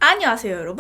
안녕하세요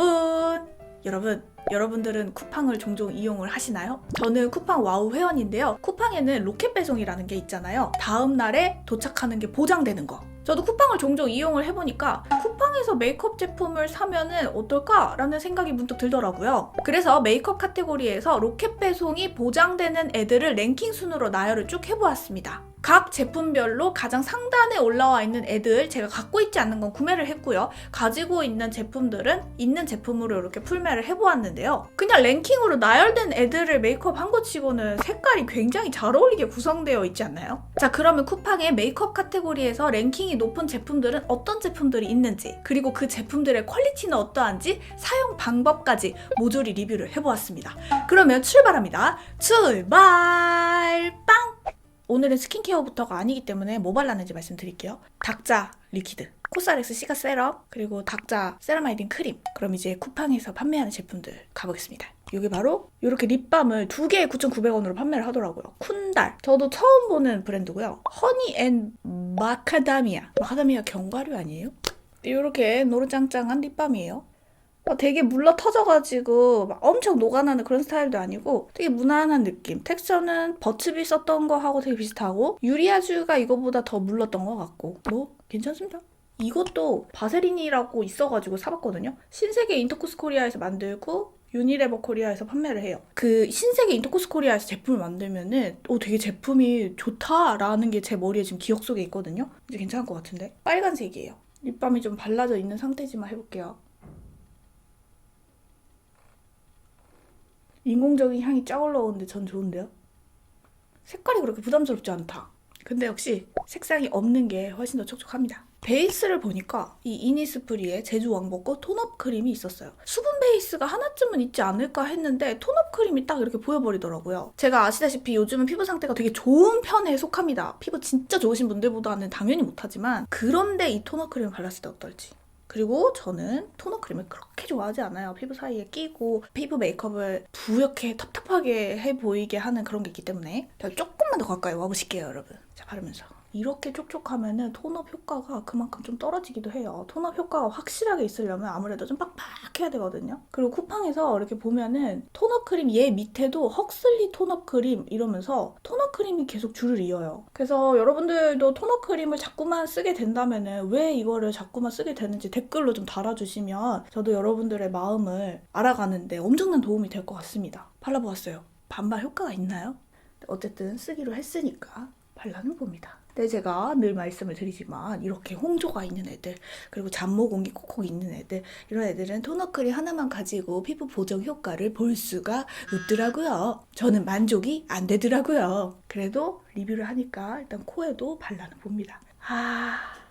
여러분들은 쿠팡을 종종 이용을 하시나요? 저는 쿠팡 와우 회원인데요. 쿠팡에는 로켓 배송이라는 게 있잖아요. 다음 날에 도착하는 게 보장되는 거. 저도 쿠팡을 종종 이용을 해보니까 쿠팡에서 메이크업 제품을 사면은 어떨까라는 생각이 문득 들더라고요. 그래서 메이크업 카테고리에서 로켓 배송이 보장되는 애들을 랭킹 순으로 나열을 쭉 해보았습니다. 각 제품별로 가장 상단에 올라와 있는 애들, 제가 갖고 있지 않는 건 구매를 했고요. 가지고 있는 제품들은 있는 제품으로 이렇게 풀매를 해보았는데요. 그냥 랭킹으로 나열된 애들을 메이크업 한 것 치고는 색깔이 굉장히 잘 어울리게 구성되어 있지 않나요? 자, 그러면 쿠팡의 메이크업 카테고리에서 랭킹이 높은 제품들은 어떤 제품들이 있는지, 그리고 그 제품들의 퀄리티는 어떠한지, 사용 방법까지 모조리 리뷰를 해보았습니다. 그러면 출발합니다. 출발! 빵! 오늘은 스킨케어부터가 아니기 때문에 뭐 발랐는지 말씀드릴게요. 닥자 리퀴드, 코스알엑스 시가 세럼, 그리고 닥자 세라마이딘 크림. 그럼 이제 쿠팡에서 판매하는 제품들 가보겠습니다. 이게 바로 이렇게 립밤을 2개에 9,900원으로 판매를 하더라고요. 쿤달, 저도 처음 보는 브랜드고요. 허니 앤 마카다미아 견과류 아니에요? 이렇게 노릇짱짱한 립밤이에요. 되게 물러 터져가지고 막 엄청 녹아나는 그런 스타일도 아니고 되게 무난한 느낌. 텍스처는 버츠비 썼던 거하고 되게 비슷하고 유리아주가 이거보다 더 물렀던 것 같고 뭐 괜찮습니다. 이것도 바세린이라고 있어가지고 사봤거든요. 신세계 인터코스 코리아에서 만들고 유니레버 코리아에서 판매를 해요. 그 신세계 인터코스 코리아에서 제품을 만들면은 되게 제품이 좋다라는 게 제 머리에 지금 기억 속에 있거든요. 이제 괜찮을 것 같은데. 빨간색이에요. 립밤이 좀 발라져 있는 상태지만 해볼게요. 인공적인 향이 쫙 올라오는데 전 좋은데요? 색깔이 그렇게 부담스럽지 않다. 근데 역시 색상이 없는 게 훨씬 더 촉촉합니다. 베이스를 보니까 이 이니스프리의 제주 왕복고 톤업 크림이 있었어요. 수분 베이스가 하나쯤은 있지 않을까 했는데 톤업 크림이 딱 이렇게 보여버리더라고요. 제가 아시다시피 요즘은 피부 상태가 되게 좋은 편에 속합니다. 피부 진짜 좋으신 분들보다는 당연히 못하지만 그런데 이 톤업 크림을 발랐을 때 어떨지. 그리고 저는 토너 크림을 그렇게 좋아하지 않아요. 피부 사이에 끼고 피부 메이크업을 부옇게 텁텁하게 해 보이게 하는 그런 게 있기 때문에 제가 조금만 더 가까이 와보실게요, 여러분. 자, 바르면서. 이렇게 촉촉하면은 톤업 효과가 그만큼 좀 떨어지기도 해요. 톤업 효과가 확실하게 있으려면 아무래도 좀 빡빡해야 되거든요. 그리고 쿠팡에서 이렇게 보면은 톤업 크림 얘 밑에도 헉슬리 톤업 크림 이러면서 톤업 크림이 계속 줄을 이어요. 그래서 여러분들도 톤업 크림을 자꾸만 쓰게 된다면은 왜 이거를 자꾸만 쓰게 되는지 댓글로 좀 달아주시면 저도 여러분들의 마음을 알아가는데 엄청난 도움이 될 것 같습니다. 발라보았어요. 반발 효과가 있나요? 어쨌든 쓰기로 했으니까 발라는 봅니다. 근데 제가 늘 말씀을 드리지만 이렇게 홍조가 있는 애들, 그리고 잡모공이 콕콕 있는 애들, 이런 애들은 토너 크림 하나만 가지고 피부 보정 효과를 볼 수가 없더라고요. 저는 만족이 안 되더라고요. 그래도 리뷰를 하니까 일단 코에도 발라는 봅니다.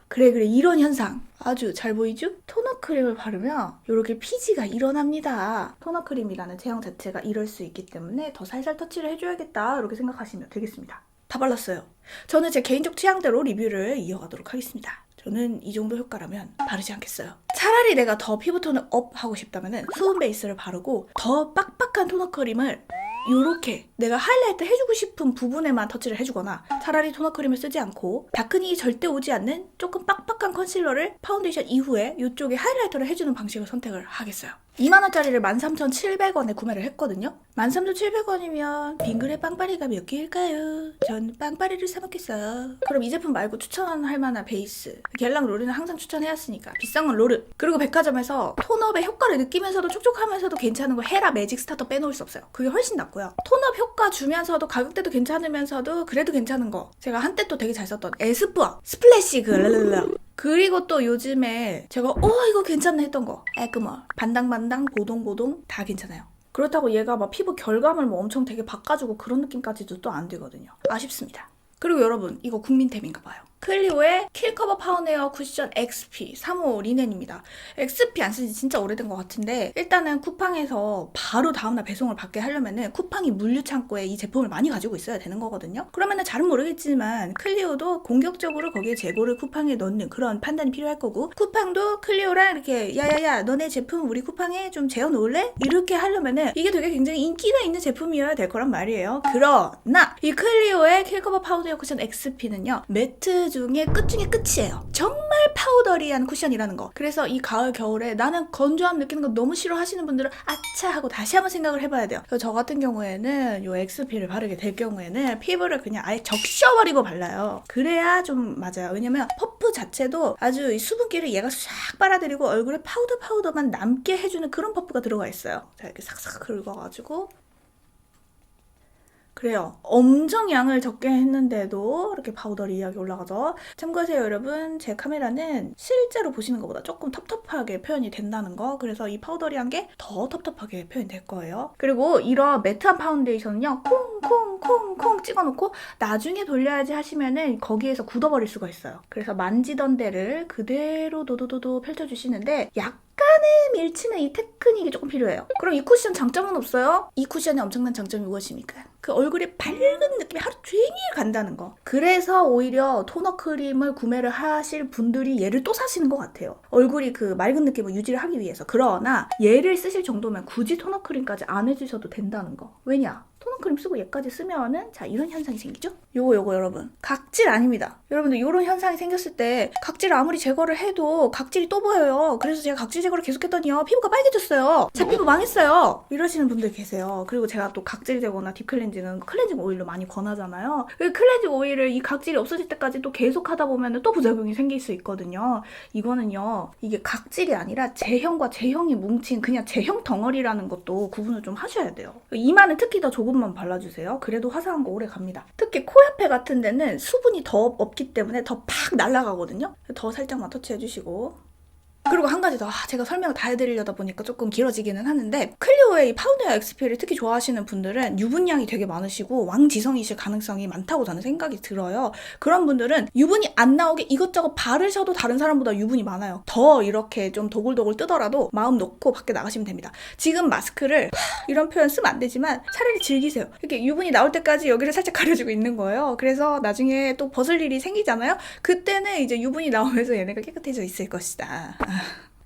그래 이런 현상 아주 잘 보이죠? 토너 크림을 바르면 이렇게 피지가 일어납니다. 토너 크림이라는 제형 자체가 이럴 수 있기 때문에 더 살살 터치를 해줘야겠다 이렇게 생각하시면 되겠습니다. 다 발랐어요. 저는 제 개인적 취향대로 리뷰를 이어가도록 하겠습니다. 저는 이 정도 효과라면 바르지 않겠어요. 차라리 내가 더 피부톤을 업 하고 싶다면 수분 베이스를 바르고 더 빡빡한 토너 크림을 요렇게 내가 하이라이트 해주고 싶은 부분에만 터치를 해주거나 차라리 토너 크림을 쓰지 않고 다크닝이 절대 오지 않는 조금 빡빡한 컨실러를 파운데이션 이후에 이쪽에 하이라이터를 해주는 방식을 선택을 하겠어요. 20,000원짜리를 13,700원에 구매를 했거든요. 13,700원이면 빙그레 빵빠리가 몇 개일까요? 전 빵빠리를 사 먹겠어요. 그럼 이 제품 말고 추천할 만한 베이스, 겔랑 로르는 항상 추천해왔으니까 비싼 건 로르. 그리고 백화점에서 톤업의 효과를 느끼면서도 촉촉하면서도 괜찮은 거 헤라 매직 스타터 빼놓을 수 없어요. 그게 훨씬 낫고요. 톤업 효과 주면서도 가격대도 괜찮으면서도 그래도 괜찮은 거, 제가 한때 또 되게 잘 썼던 에스쁘아 스플래시 그리고 또 요즘에 제가 이거 괜찮네 했던 거 에그멀 반당반당 보동보동 다 괜찮아요. 그렇다고 얘가 막 피부 결감을 뭐 엄청 되게 바꿔주고 그런 느낌까지도 또 안 되거든요. 아쉽습니다. 그리고 여러분 이거 국민템인가 봐요. 클리오의 킬커버 파운에어 쿠션 XP 3호 리넨입니다. XP 안 쓴지 진짜 오래된 것 같은데 일단은 쿠팡에서 바로 다음날 배송을 받게 하려면은 쿠팡이 물류창고에 이 제품을 많이 가지고 있어야 되는 거거든요. 그러면은 잘은 모르겠지만 클리오도 공격적으로 거기에 재고를 쿠팡에 넣는 그런 판단이 필요할 거고 쿠팡도 클리오랑 이렇게 야야야 너네 제품 우리 쿠팡에 좀 재워 놓을래? 이렇게 하려면은 이게 되게 굉장히 인기가 있는 제품이어야 될 거란 말이에요. 그러나 이 클리오의 킬커버 파운에어 쿠션 XP는요 매트 중에 끝 중에 끝이에요. 정말 파우더리한 쿠션이라는 거. 그래서 이 가을 겨울에 나는 건조함 느끼는 거 너무 싫어 하시는 분들은 아차 하고 다시 한번 생각을 해봐야 돼요. 그래서 저 같은 경우에는 요 XP를 바르게 될 경우에는 피부를 그냥 아예 적셔버리고 발라요. 그래야 좀 맞아요. 왜냐면 퍼프 자체도 아주 이 수분기를 얘가 싹 빨아들이고 얼굴에 파우더만 남게 해주는 그런 퍼프가 들어가 있어요. 자, 이렇게 싹싹 긁어가지고 그래요. 엄청 양을 적게 했는데도 이렇게 파우더리하게 올라가죠. 참고하세요, 여러분. 제 카메라는 실제로 보시는 것보다 조금 텁텁하게 표현이 된다는 거. 그래서 이 파우더리한 게 더 텁텁하게 표현이 될 거예요. 그리고 이런 매트한 파운데이션은요. 콩콩콩콩 찍어놓고 나중에 돌려야지 하시면은 거기에서 굳어버릴 수가 있어요. 그래서 만지던 데를 그대로 도도도도 펼쳐주시는데 약간의 밀치는 이 테크닉이 조금 필요해요. 그럼 이 쿠션 장점은 없어요? 이 쿠션의 엄청난 장점이 무엇입니까? 그 얼굴에 밝은 느낌이 하루 종일 간다는 거. 그래서 오히려 토너 크림을 구매를 하실 분들이 얘를 또 사시는 것 같아요. 얼굴이 그 맑은 느낌을 유지를 하기 위해서. 그러나 얘를 쓰실 정도면 굳이 토너 크림까지 안 해주셔도 된다는 거. 왜냐? 토너 크림 쓰고 얘까지 쓰면은 자 이런 현상이 생기죠? 요거 여러분 각질 아닙니다. 여러분들 이런 현상이 생겼을 때 각질을 아무리 제거를 해도 각질이 또 보여요. 그래서 제가 각질 제거를 계속했더니요 피부가 빨개졌어요. 제 피부 망했어요. 이러시는 분들 계세요. 그리고 제가 또 각질 제거나 딥클렌징은 클렌징 오일로 많이 권하잖아요. 그 클렌징 오일을 이 각질이 없어질 때까지 또 계속 하다 보면 또 부작용이 생길 수 있거든요. 이거는요 이게 각질이 아니라 제형과 제형이 뭉친 그냥 제형 덩어리라는 것도 구분을 좀 하셔야 돼요. 이마는 특히 더 조금만 발라주세요. 그래도 화사한 거 오래 갑니다. 특히 코 옆에 같은 데는 수분이 더 없기 때문에 더 팍 날아가거든요. 더 살짝만 터치해주시고 그리고 한 가지 더 제가 설명을 다 해드리려다 보니까 조금 길어지기는 하는데 클리오의 이 파운데어 XP를 특히 좋아하시는 분들은 유분량이 되게 많으시고 왕지성이실 가능성이 많다고 저는 생각이 들어요. 그런 분들은 유분이 안 나오게 이것저것 바르셔도 다른 사람보다 유분이 많아요. 더 이렇게 좀 도굴도굴 뜨더라도 마음 놓고 밖에 나가시면 됩니다. 지금 마스크를 이런 표현 쓰면 안 되지만 차라리 즐기세요. 이렇게 유분이 나올 때까지 여기를 살짝 가려주고 있는 거예요. 그래서 나중에 또 벗을 일이 생기잖아요. 그때는 이제 유분이 나오면서 얘네가 깨끗해져 있을 것이다.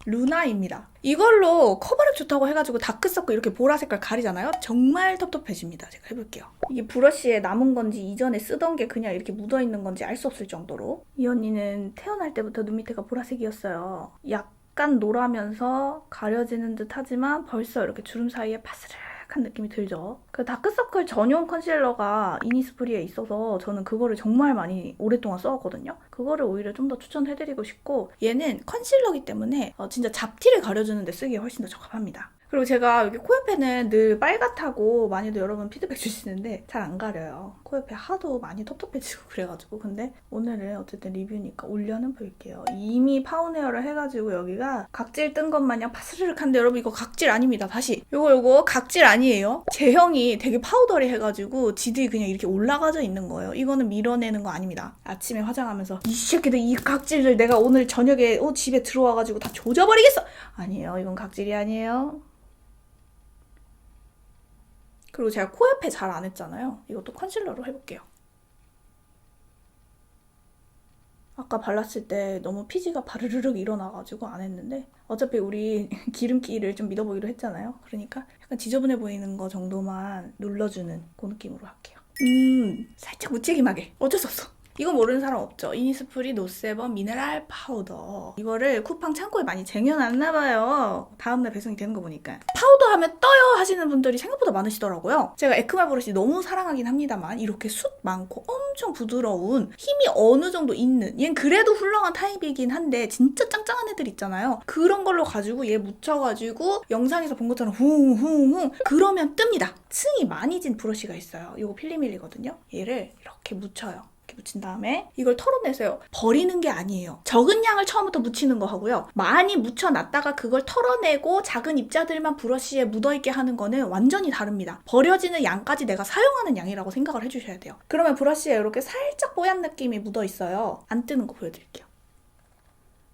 루나입니다. 이걸로 커버력 좋다고 해가지고 다크서클 이렇게 보라 색깔 가리잖아요? 정말 텁텁해집니다. 제가 해볼게요. 이게 브러쉬에 남은 건지 이전에 쓰던 게 그냥 이렇게 묻어있는 건지 알 수 없을 정도로 이 언니는 태어날 때부터 눈 밑에가 보라색이었어요. 약간 노라면서 가려지는 듯 하지만 벌써 이렇게 주름 사이에 파스르 한 느낌이 들죠. 그 다크서클 전용 컨실러가 이니스프리에 있어서 저는 그거를 정말 많이 오랫동안 써왔거든요. 그거를 오히려 좀 더 추천해드리고 싶고 얘는 컨실러기 때문에 진짜 잡티를 가려주는 데 쓰기에 훨씬 더 적합합니다. 그리고 제가 여기 코옆에는 늘 빨갛다고 많이들 여러분 피드백 주시는데 잘 안 가려요. 코옆에 하도 많이 텁텁해지고 그래가지고 근데 오늘은 어쨌든 리뷰니까 올려는 볼게요. 이미 파운웨어를 해가지고 여기가 각질 뜬 것 마냥 파스르륵한데 여러분 이거 각질 아닙니다. 다시 요거 각질 아니에요. 제형이 되게 파우더리 해가지고 지들이 그냥 이렇게 올라가져 있는 거예요. 이거는 밀어내는 거 아닙니다. 아침에 화장하면서 이 새끼들 이 각질을 내가 오늘 저녁에 집에 들어와가지고 다 조져버리겠어. 아니에요. 이건 각질이 아니에요. 그리고 제가 코 옆에 잘 안 했잖아요. 이것도 컨실러로 해볼게요. 아까 발랐을 때 너무 피지가 바르르륵 일어나가지고 안 했는데 어차피 우리 기름기를 좀 믿어보기로 했잖아요. 그러니까 약간 지저분해 보이는 거 정도만 눌러주는 그 느낌으로 할게요. 살짝 무책임하게. 어쩔 수 없어. 이거 모르는 사람 없죠? 이니스프리 노세범 미네랄 파우더. 이거를 쿠팡 창고에 많이 쟁여놨나봐요. 다음날 배송이 되는 거 보니까. 파우더 하면 떠요 하시는 분들이 생각보다 많으시더라고요. 제가 에크마 브러쉬 너무 사랑하긴 합니다만 이렇게 숱 많고 엄청 부드러운 힘이 어느 정도 있는 얘는 그래도 훌륭한 타입이긴 한데 진짜 짱짱한 애들 있잖아요. 그런 걸로 가지고 얘 묻혀가지고 영상에서 본 것처럼 쿵쿵쿵 그러면 뜹니다. 층이 많이 진 브러쉬가 있어요. 이거 필리밀리거든요. 얘를 이렇게 묻혀요. 이렇게 묻힌 다음에 이걸 털어내세요. 버리는 게 아니에요. 적은 양을 처음부터 묻히는 거 하고요. 많이 묻혀놨다가 그걸 털어내고 작은 입자들만 브러쉬에 묻어있게 하는 거는 완전히 다릅니다. 버려지는 양까지 내가 사용하는 양이라고 생각을 해주셔야 돼요. 그러면 브러쉬에 이렇게 살짝 뽀얀 느낌이 묻어있어요. 안 뜨는 거 보여드릴게요.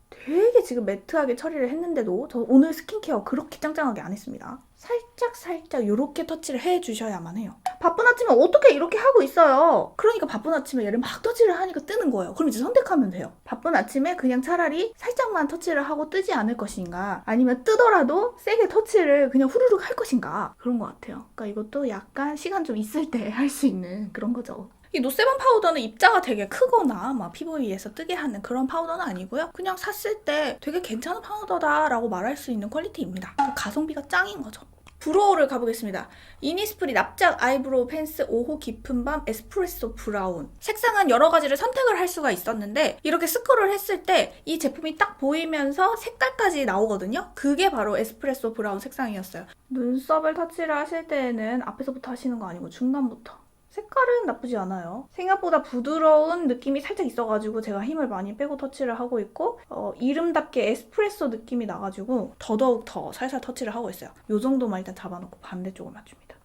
되게 지금 매트하게 처리를 했는데도 저 오늘 스킨케어 그렇게 짱짱하게 안 했습니다. 살짝 이렇게 터치를 해주셔야만 해요. 바쁜 아침에 어떻게 이렇게 하고 있어요? 그러니까 바쁜 아침에 얘를 막 터치를 하니까 뜨는 거예요. 그럼 이제 선택하면 돼요. 바쁜 아침에 그냥 차라리 살짝만 터치를 하고 뜨지 않을 것인가 아니면 뜨더라도 세게 터치를 그냥 후루룩 할 것인가 그런 것 같아요. 그러니까 이것도 약간 시간 좀 있을 때 할 수 있는 그런 거죠. 이 노세범 파우더는 입자가 되게 크거나 막 피부 위에서 뜨게 하는 그런 파우더는 아니고요. 그냥 샀을 때 되게 괜찮은 파우더다라고 말할 수 있는 퀄리티입니다. 가성비가 짱인 거죠. 브로우를 가보겠습니다. 이니스프리 납작 아이브로우 펜스 5호 깊은 밤 에스프레소 브라운. 색상은 여러 가지를 선택을 할 수가 있었는데 이렇게 스크롤 했을 때 이 제품이 딱 보이면서 색깔까지 나오거든요. 그게 바로 에스프레소 브라운 색상이었어요. 눈썹을 터치를 하실 때에는 앞에서부터 하시는 거 아니고 중간부터. 색깔은 나쁘지 않아요. 생각보다 부드러운 느낌이 살짝 있어가지고 제가 힘을 많이 빼고 터치를 하고 있고 이름답게 에스프레소 느낌이 나가지고 더더욱 더 살살 터치를 하고 있어요. 이 정도만 일단 잡아놓고 반대쪽을 맞춥니다.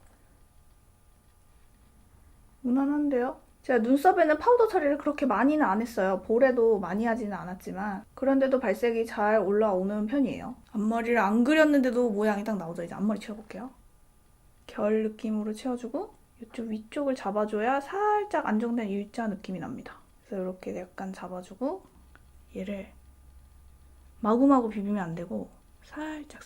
무난한데요? 제가 눈썹에는 파우더 처리를 그렇게 많이는 안 했어요. 볼에도 많이 하지는 않았지만 그런데도 발색이 잘 올라오는 편이에요. 앞머리를 안 그렸는데도 모양이 딱 나오죠. 이제 앞머리 채워볼게요. 결 느낌으로 채워주고 이쪽 위쪽을 잡아줘야 살짝 안정된 일자 느낌이 납니다. 그래서 이렇게 약간 잡아주고 얘를 마구마구 비비면 안 되고 살짝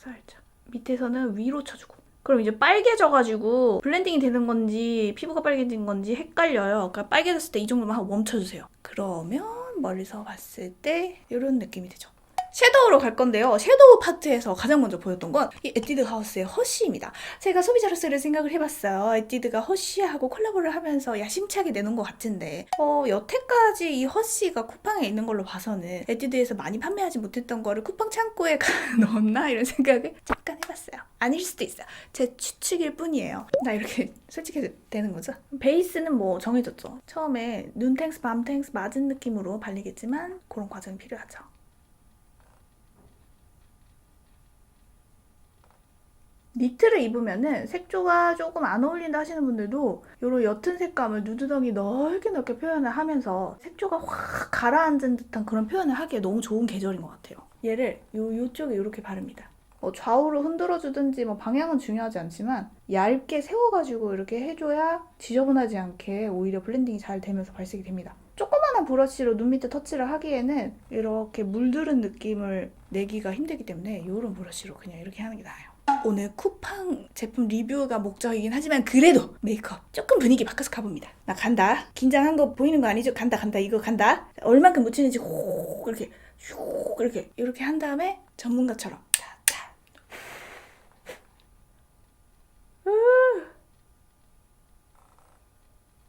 밑에서는 위로 쳐주고 그럼 이제 빨개져가지고 블렌딩이 되는 건지 피부가 빨개진 건지 헷갈려요. 그러니까 빨개졌을 때 이 정도만 하고 멈춰주세요. 그러면 멀리서 봤을 때 이런 느낌이 되죠. 섀도우로 갈 건데요. 섀도우 파트에서 가장 먼저 보였던 건 이 에뛰드 하우스의 허쉬입니다. 제가 소비자로서의 생각을 해봤어요. 에뛰드가 허쉬하고 콜라보를 하면서 야심차게 내놓은 것 같은데 여태까지 이 허쉬가 쿠팡에 있는 걸로 봐서는 에뛰드에서 많이 판매하지 못했던 거를 쿠팡 창고에 넣었나? 이런 생각을 잠깐 해봤어요. 아닐 수도 있어요. 제 추측일 뿐이에요. 나 이렇게 솔직해도 되는 거죠? 베이스는 뭐 정해졌죠. 처음에 눈탱스, 밤탱스 맞은 느낌으로 발리겠지만 그런 과정이 필요하죠. 니트를 입으면은 색조가 조금 안 어울린다 하시는 분들도 이런 옅은 색감을 누드덩이 넓게 표현을 하면서 색조가 확 가라앉은 듯한 그런 표현을 하기에 너무 좋은 계절인 것 같아요. 얘를 요쪽에 이렇게 바릅니다. 좌우로 흔들어주든지 방향은 중요하지 않지만 얇게 세워가지고 이렇게 해줘야 지저분하지 않게 오히려 블렌딩이 잘 되면서 발색이 됩니다. 조그마한 브러쉬로 눈 밑에 터치를 하기에는 이렇게 물들은 느낌을 내기가 힘들기 때문에 이런 브러쉬로 그냥 이렇게 하는 게 나아요. 오늘 쿠팡 제품 리뷰가 목적이긴 하지만 그래도 메이크업 조금 분위기 바꿔서 가봅니다. 나 간다. 긴장한 거 보이는 거 아니죠? 간다 이거 간다. 얼만큼 묻히는지 호 이렇게 한 다음에 전문가처럼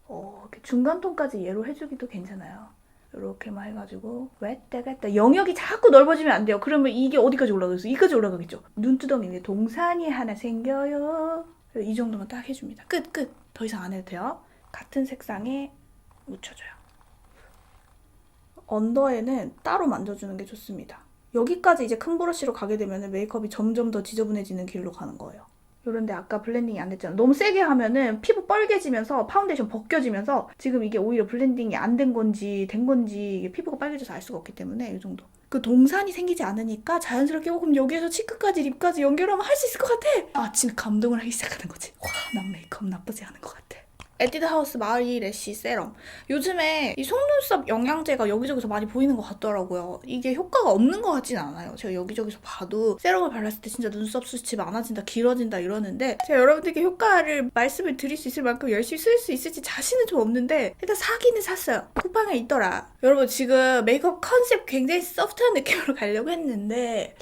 이렇게 중간톤까지 얘로 해주기도 괜찮아요. 이렇게만 해가지고 왔다 영역이 자꾸 넓어지면 안 돼요. 그러면 이게 어디까지 올라가겠어? 이까지 올라가겠죠. 눈두덩이 위에 동산이 하나 생겨요. 이 정도만 딱 해줍니다. 끝. 더 이상 안 해도 돼요. 같은 색상에 묻혀줘요. 언더에는 따로 만져주는 게 좋습니다. 여기까지 이제 큰 브러쉬로 가게 되면 메이크업이 점점 더 지저분해지는 길로 가는 거예요. 요런데 아까 블렌딩이 안 됐잖아. 너무 세게 하면은 피부 뻘개지면서 파운데이션 벗겨지면서 지금 이게 오히려 블렌딩이 안 된 건지 된 건지 이게 피부가 빨개져서 알 수가 없기 때문에 이 정도. 그 동산이 생기지 않으니까 자연스럽게 그럼 여기에서 치크까지 립까지 연결하면 할 수 있을 것 같아. 아침에 감동을 하기 시작하는 거지. 와, 난 메이크업 나쁘지 않은 것 같아. 에뛰드 하우스 마리 래쉬 세럼. 요즘에 이 속눈썹 영양제가 여기저기서 많이 보이는 것 같더라고요. 이게 효과가 없는 것 같진 않아요. 제가 여기저기서 봐도 세럼을 발랐을 때 진짜 눈썹 숱이 많아진다, 길어진다 이러는데 제가 여러분들께 효과를 말씀을 드릴 수 있을 만큼 열심히 쓸 수 있을지 자신은 좀 없는데 일단 사기는 샀어요. 쿠팡에 있더라. 여러분 지금 메이크업 컨셉 굉장히 소프트한 느낌으로 가려고 했는데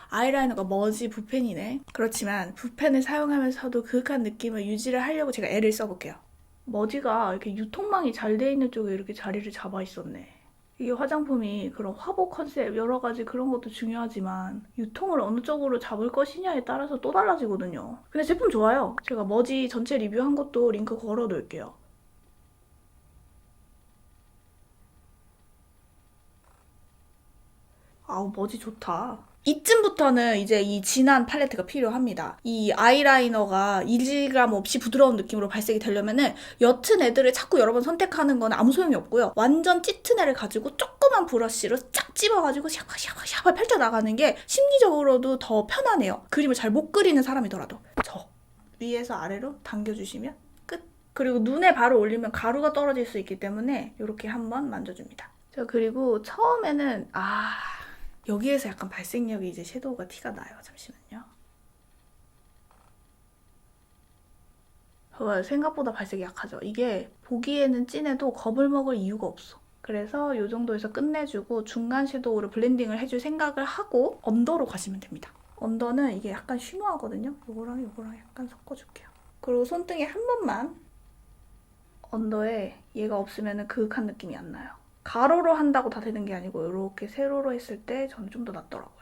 아이라이너가 머지 붓펜이네. 그렇지만 붓펜을 사용하면서도 그윽한 느낌을 유지를 하려고 제가 애를 써볼게요. 머지가 이렇게 유통망이 잘 돼 있는 쪽에 이렇게 자리를 잡아 있었네. 이게 화장품이 그런 화보 컨셉 여러 가지 그런 것도 중요하지만 유통을 어느 쪽으로 잡을 것이냐에 따라서 또 달라지거든요. 근데 제품 좋아요. 제가 머지 전체 리뷰한 것도 링크 걸어 놓을게요. 아우 머지 좋다. 이쯤부터는 이제 이 진한 팔레트가 필요합니다. 이 아이라이너가 이질감 없이 부드러운 느낌으로 발색이 되려면은 옅은 애들을 자꾸 여러 번 선택하는 건 아무 소용이 없고요. 완전 짙은 애를 가지고 조그만 브러쉬로 쫙 집어가지고 샤바샤바 펼쳐나가는 게 심리적으로도 더 편하네요. 그림을 잘 못 그리는 사람이더라도. 저 위에서 아래로 당겨주시면 끝. 그리고 눈에 바로 올리면 가루가 떨어질 수 있기 때문에 이렇게 한번 만져줍니다. 자 그리고 처음에는 여기에서 약간 발색력이 이제 섀도우가 티가 나요. 잠시만요. 봐봐요. 생각보다 발색이 약하죠. 이게 보기에는 진해도 겁을 먹을 이유가 없어. 그래서 이 정도에서 끝내주고 중간 섀도우로 블렌딩을 해줄 생각을 하고 언더로 가시면 됩니다. 언더는 이게 약간 쉬머하거든요. 이거랑 이거랑 약간 섞어줄게요. 그리고 손등에 한 번만 언더에 얘가 없으면 그윽한 느낌이 안 나요. 가로로 한다고 다 되는 게 아니고 이렇게 세로로 했을 때 저는 좀 더 낫더라고요.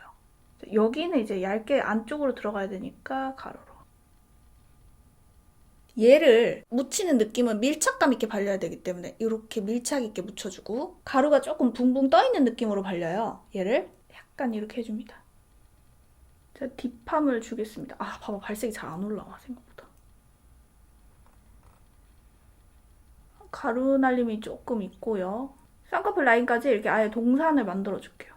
여기는 이제 얇게 안쪽으로 들어가야 되니까 가로로. 얘를 묻히는 느낌은 밀착감 있게 발려야 되기 때문에 이렇게 밀착 있게 묻혀주고 가루가 조금 붕붕 떠있는 느낌으로 발려요. 얘를 약간 이렇게 해줍니다. 제가 딥함을 주겠습니다. 아, 봐봐. 발색이 잘 안 올라와, 생각보다. 가루 날림이 조금 있고요. 쌍꺼풀 라인까지 이렇게 아예 동산을 만들어줄게요.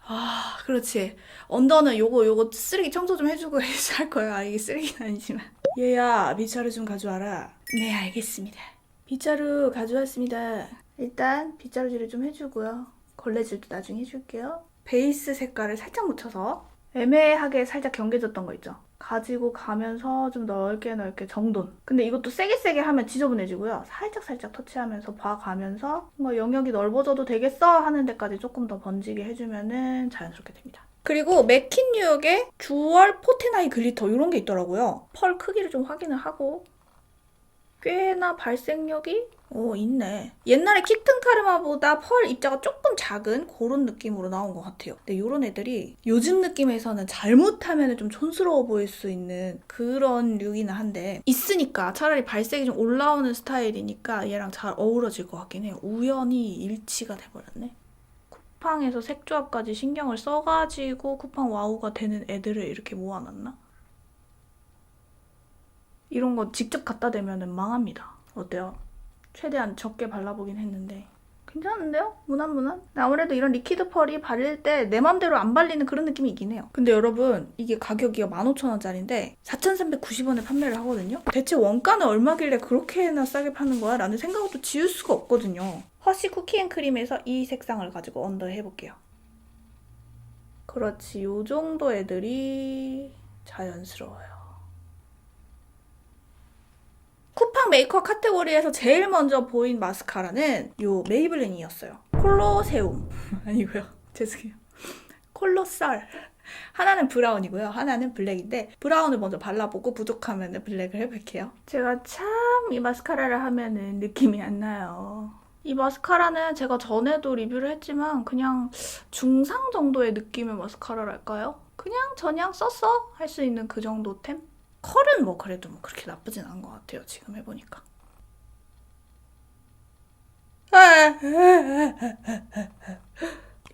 아, 그렇지. 언더는 요거 쓰레기 청소 좀 해주고 할 거예요. 아, 이게 쓰레기는 아니지만. 얘야, 빗자루 좀 가져와라. 네, 알겠습니다. 빗자루 가져왔습니다. 일단 빗자루질을 좀 해주고요. 걸레질도 나중에 해줄게요. 베이스 색깔을 살짝 묻혀서 애매하게 살짝 경계졌던 거 있죠? 가지고 가면서 좀 넓게 정돈. 근데 이것도 세게 하면 지저분해지고요. 살짝 터치하면서 봐가면서 뭔가 영역이 넓어져도 되겠어 하는 데까지 조금 더 번지게 해주면은 자연스럽게 됩니다. 그리고 맥킨 뉴욕의 듀얼 포텐아이 글리터 이런 게 있더라고요. 펄 크기를 좀 확인을 하고 꽤나 발색력이 있네. 옛날에 킥튼 카르마보다 펄 입자가 조금 작은 그런 느낌으로 나온 것 같아요. 근데 이런 애들이 요즘 느낌에서는 잘못하면 좀 촌스러워 보일 수 있는 그런 룩이긴 한데 있으니까 차라리 발색이 좀 올라오는 스타일이니까 얘랑 잘 어우러질 것 같긴 해요. 우연히 일치가 돼버렸네. 쿠팡에서 색조합까지 신경을 써가지고 쿠팡 와우가 되는 애들을 이렇게 모아놨나? 이런 거 직접 갖다 대면 망합니다. 어때요? 최대한 적게 발라보긴 했는데 괜찮은데요? 무난무난? 아무래도 이런 리퀴드 펄이 바를 때 내 맘대로 안 발리는 그런 느낌이 있긴 해요. 근데 여러분 이게 가격이 15,000원짜리인데 4,390원에 판매를 하거든요? 대체 원가는 얼마길래 그렇게나 싸게 파는 거야? 라는 생각도 지울 수가 없거든요. 허쉬 쿠키앤크림에서 이 색상을 가지고 언더 해볼게요. 그렇지, 요 정도 애들이 자연스러워요. 쿠팡 메이크업 카테고리에서 제일 먼저 보인 마스카라는 요 메이블린이었어요. 콜로세움 아니고요. 죄송해요. 콜로살. 하나는 브라운이고요. 하나는 블랙인데 브라운을 먼저 발라보고 부족하면 블랙을 해볼게요. 제가 참 이 마스카라를 하면은 느낌이 안 나요. 이 마스카라는 제가 전에도 리뷰를 했지만 그냥 중상 정도의 느낌의 마스카라랄까요? 그냥 저냥 썼어 할 수 있는 그 정도 템? 컬은 뭐 그래도 뭐 그렇게 나쁘진 않은 것 같아요. 지금 해보니까.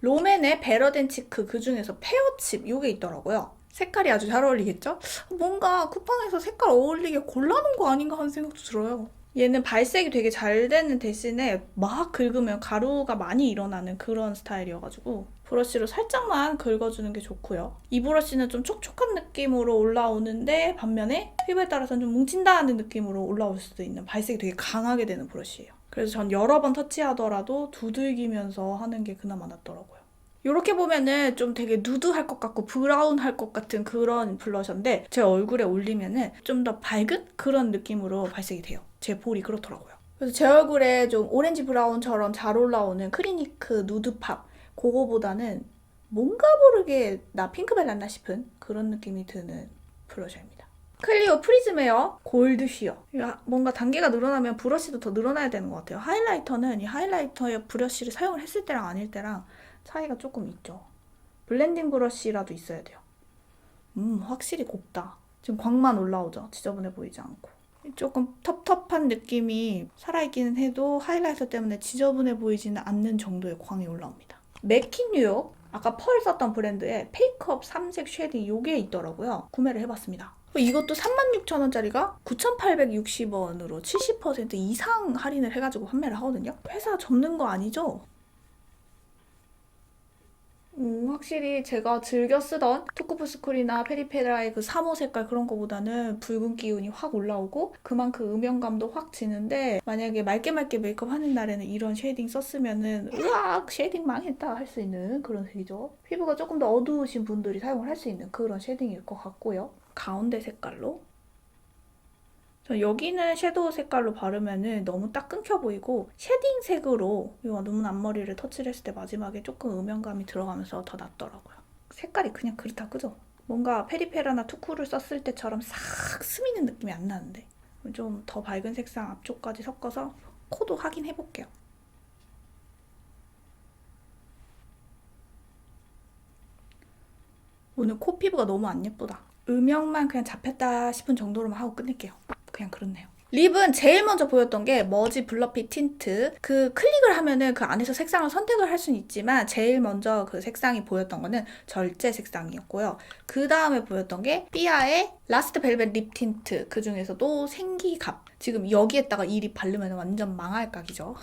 롬앤의 베러덴 치크 그중에서 페어칩 이게 있더라고요. 색깔이 아주 잘 어울리겠죠? 뭔가 쿠팡에서 색깔 어울리게 골라놓은 거 아닌가 하는 생각도 들어요. 얘는 발색이 되게 잘 되는 대신에 막 긁으면 가루가 많이 일어나는 그런 스타일이어가지고 브러쉬로 살짝만 긁어주는 게 좋고요. 이 브러쉬는 좀 촉촉한 느낌으로 올라오는데 반면에 피부에 따라서는 좀 뭉친다는 느낌으로 올라올 수도 있는 발색이 되게 강하게 되는 브러쉬예요. 그래서 전 여러 번 터치하더라도 두들기면서 하는 게 그나마 낫더라고요. 이렇게 보면은 좀 되게 누드할 것 같고 브라운할 것 같은 그런 블러셔인데 제 얼굴에 올리면은 좀 더 밝은 그런 느낌으로 발색이 돼요. 제 볼이 그렇더라고요. 그래서 제 얼굴에 좀 오렌지 브라운처럼 잘 올라오는 크리니크 누드팝 그거보다는 뭔가 모르게 나 핑크 발랐나 싶은 그런 느낌이 드는 블러셔입니다. 클리오 프리즈메어 골드 쉬어. 뭔가 단계가 늘어나면 브러쉬도 더 늘어나야 되는 것 같아요. 하이라이터는 이 하이라이터의 브러쉬를 사용을 했을 때랑 아닐 때랑 차이가 조금 있죠. 블렌딩 브러쉬라도 있어야 돼요. 확실히 곱다. 지금 광만 올라오죠. 지저분해 보이지 않고. 조금 텁텁한 느낌이 살아있기는 해도 하이라이터 때문에 지저분해 보이지는 않는 정도의 광이 올라옵니다. 맥킨 뉴욕, 아까 펄 썼던 브랜드의 페이크업 3색 쉐딩 이게 있더라고요. 구매를 해봤습니다. 이것도 36,000원짜리가 9,860원으로 70% 이상 할인을 해가지고 판매를 하거든요. 회사 접는 거 아니죠? 확실히 제가 즐겨 쓰던 투쿠프스쿨이나 페리페라의 그 3호 색깔 그런 거보다는 붉은 기운이 확 올라오고 그만큼 음영감도 확 지는데 만약에 맑게 메이크업 하는 날에는 이런 쉐이딩 썼으면은 으악 쉐이딩 망했다 할 수 있는 그런 색이죠. 피부가 조금 더 어두우신 분들이 사용을 할 수 있는 그런 쉐이딩일 것 같고요. 가운데 색깔로 여기는 섀도우 색깔로 바르면은 너무 딱 끊겨 보이고 쉐딩 색으로 이 눈 앞머리를 터치를 했을 때 마지막에 조금 음영감이 들어가면서 더 낫더라고요. 색깔이 그냥 그렇다 그죠? 뭔가 페리페라나 투쿠를 썼을 때처럼 싹 스미는 느낌이 안 나는데 좀 더 밝은 색상 앞쪽까지 섞어서 코도 확인해볼게요. 오늘 코 피부가 너무 안 예쁘다. 음영만 그냥 잡혔다 싶은 정도로만 하고 끝낼게요. 그냥 그렇네요. 립은 제일 먼저 보였던 게 머지 블러피 틴트. 그 클릭을 하면은 그 안에서 색상을 선택을 할 수는 있지만 제일 먼저 그 색상이 보였던 거는 절제 색상이었고요. 그 다음에 보였던 게 삐아의 라스트 벨벳 립 틴트. 그 중에서도 생기갑. 지금 여기에다가 이 립 바르면 완전 망할 각이죠.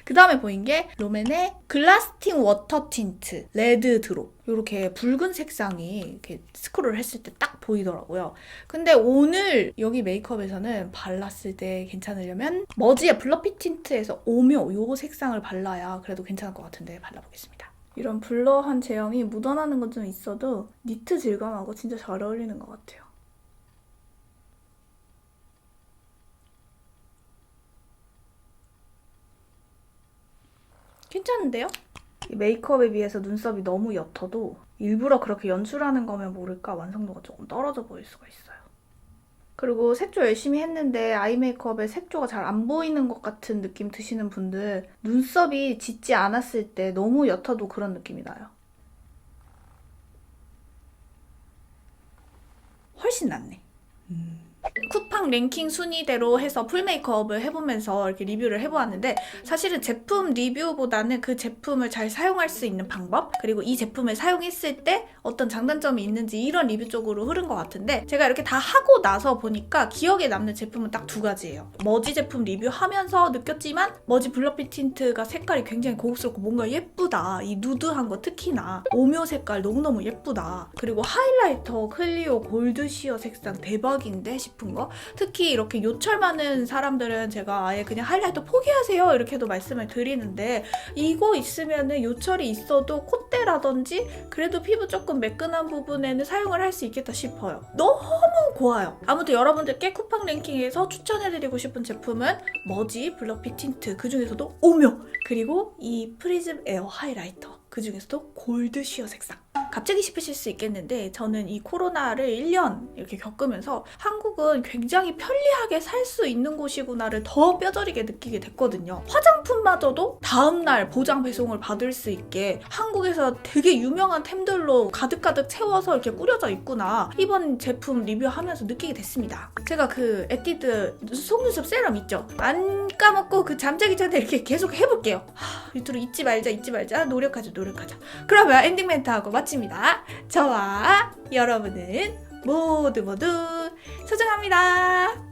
그 다음에 보인 게 롬앤의 글라스팅 워터 틴트 레드 드롭. 이렇게 붉은 색상이 이렇게 스크롤 했을 때 딱 보이더라고요. 근데 오늘 여기 메이크업에서는 발랐을 때 괜찮으려면 머지의 블러피 틴트에서 오묘 요 색상을 발라야 그래도 괜찮을 것 같은데 발라보겠습니다. 이런 블러한 제형이 묻어나는 건 좀 있어도 니트 질감하고 진짜 잘 어울리는 것 같아요. 괜찮은데요? 메이크업에 비해서 눈썹이 너무 옅어도 일부러 그렇게 연출하는 거면 모를까 완성도가 조금 떨어져 보일 수가 있어요. 그리고 색조 열심히 했는데 아이 메이크업에 색조가 잘 안 보이는 것 같은 느낌 드시는 분들 눈썹이 짙지 않았을 때 너무 옅어도 그런 느낌이 나요. 훨씬 낫네. 쿠팡 랭킹 순위대로 해서 풀 메이크업을 해보면서 이렇게 리뷰를 해보았는데 사실은 제품 리뷰보다는 그 제품을 잘 사용할 수 있는 방법 그리고 이 제품을 사용했을 때 어떤 장단점이 있는지 이런 리뷰 쪽으로 흐른 것 같은데 제가 이렇게 다 하고 나서 보니까 기억에 남는 제품은 딱 두 가지예요. 머지 제품 리뷰하면서 느꼈지만 머지 블러피 틴트가 색깔이 굉장히 고급스럽고 뭔가 예쁘다. 이 누드한 거 특히나 오묘 색깔 너무너무 예쁘다. 그리고 하이라이터 클리오 골드 시어 색상 대박인데 싶은 거 특히 이렇게 요철 많은 사람들은 제가 아예 그냥 하이라이터 포기하세요 이렇게도 말씀을 드리는데 이거 있으면은 요철이 있어도 콧대라든지 그래도 피부 조금 매끈한 부분에는 사용을 할 수 있겠다 싶어요. 너무 고와요. 아무튼 여러분들께 쿠팡 랭킹에서 추천해드리고 싶은 제품은 머지 블러피 틴트 그 중에서도 오묘 그리고 이 프리즘 에어 하이라이터 그 중에서도 골드 시어 색상. 갑자기 싶으실 수 있겠는데 저는 이 코로나를 1년 이렇게 겪으면서 한국은 굉장히 편리하게 살 수 있는 곳이구나를 더 뼈저리게 느끼게 됐거든요. 화장품마저도 다음날 보장 배송을 받을 수 있게 한국에서 되게 유명한 템들로 가득가득 채워서 이렇게 꾸려져 있구나. 이번 제품 리뷰하면서 느끼게 됐습니다. 제가 그 에뛰드 속눈썹 세럼 있죠? 안 까먹고 그 잠자기 전에 이렇게 계속 해볼게요. 밑으로 잊지 말자 노력하자. 그러면 엔딩 멘트하고 마칩니다. 저와 여러분은 모두 소중합니다.